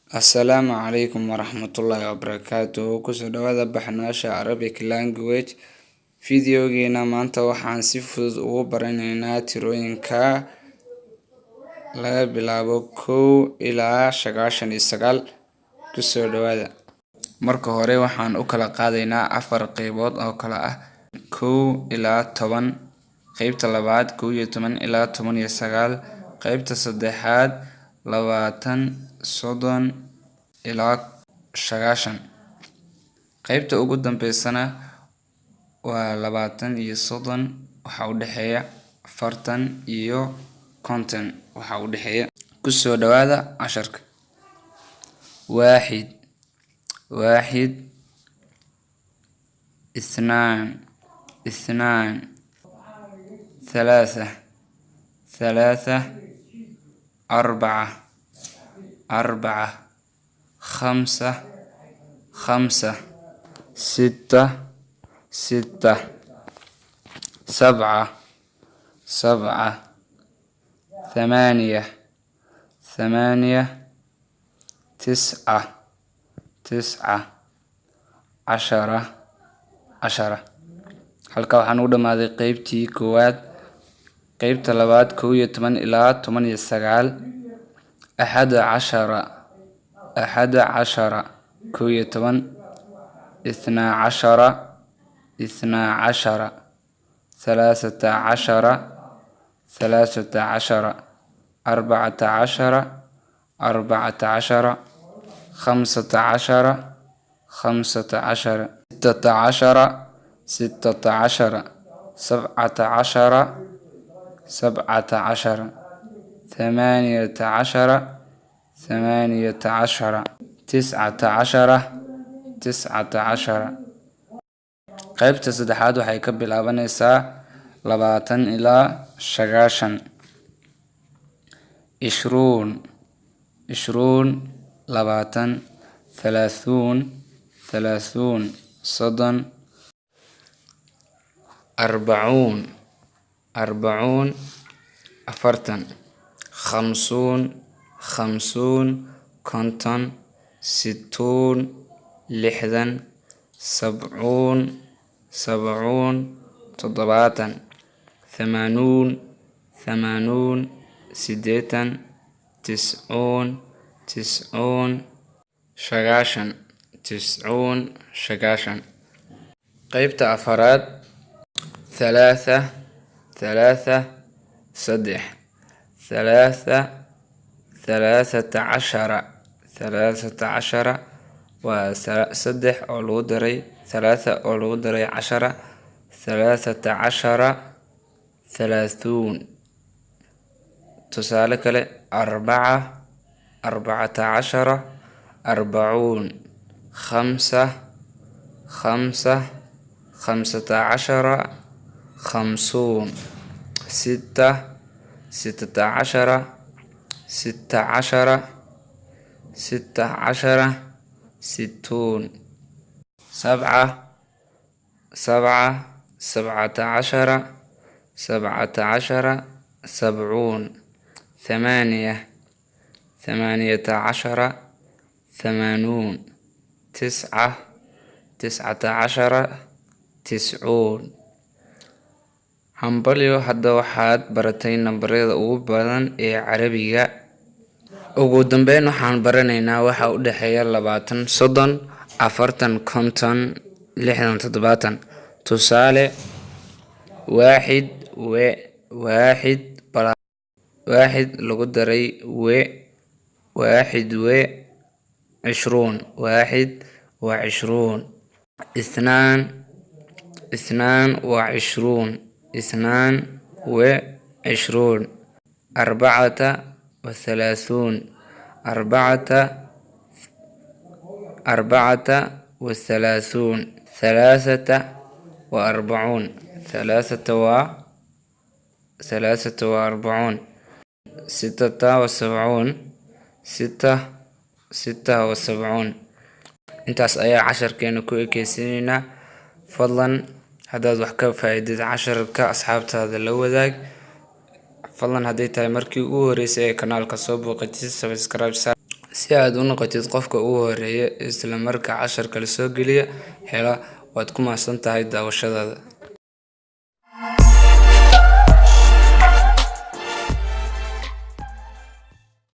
Assalamu alaikum warahmatullahi wabarakatuh. Kusoo dhawaada baxnaasha Arabic language. Videogeena maanta waxaan si fudud ugu baranaynaa tirooyinka laga bilaabo 1 ilaa 99. Kusoo dhawaada. Marka hore waxaan u kala qaadaynaa 4 qaybood oo kala ah 1 ilaa 10, qaybta labaad 11 ilaa 19, qaybta saddexaad 20, 30 ilaa 90. qaybta ugu dambeysana waa 20 iyo 30, waxa u dhaxeeya 40 iyo 50, waxa u dhaxeeya. Kusoo dhawaada casharka. 1 1 2 2 3 3 4 4 5 5 6 6 7 7 8 8 9 9 10 10. halka waxaan u dhamaaday qaybtii koowaad. qaybta labaad 11 ilaa 19, 11 11 11 12 12 13 13 14 14 15 15 16 16 17 17 18 18 19 19. qaybta saddexaad waxay ka bilaabanaysaa 20 ilaa 90. 20 20 20 30 30 30 40 40 40 50 50 50 60 60 70 70 70 80 80 80 90 90 90 90 90. qaybta afaraad 3 3 3 3 13 13 waa 3 oo lagu daray 3 oo lagu daray 10 13 30. tusaale kale 4 14 40 5 5 15 50 6 16 16 16 60 7 7 17 17 70 8 18 80 9 19 90. hambalyo, hadda waxaad baratay nambarada ugu badan ee Carabiga. ugu dambeyn waxaan baranaynaa waxa u dhaxeeya 20 30 40 50 60 70. tusaale 1 1 lagu daray 1 20 1 waa 20 2 2 waa 20 2 20 4 30 4 34 3 40 3 43 76 76. intaas ayaa casharkeena ku ekeysiinayna. fadlan haddaad wax ka faa'iidid casharka asxaabtaada la wadaag. fadlan hadday tahay markii ugu horeysay ee kanaalka soo booqatid subscribe si aad u noqotid qofka ugu horeeya isla marka casharka la soo geliyo hela. Waad ku mahadsantahay daawashadaada.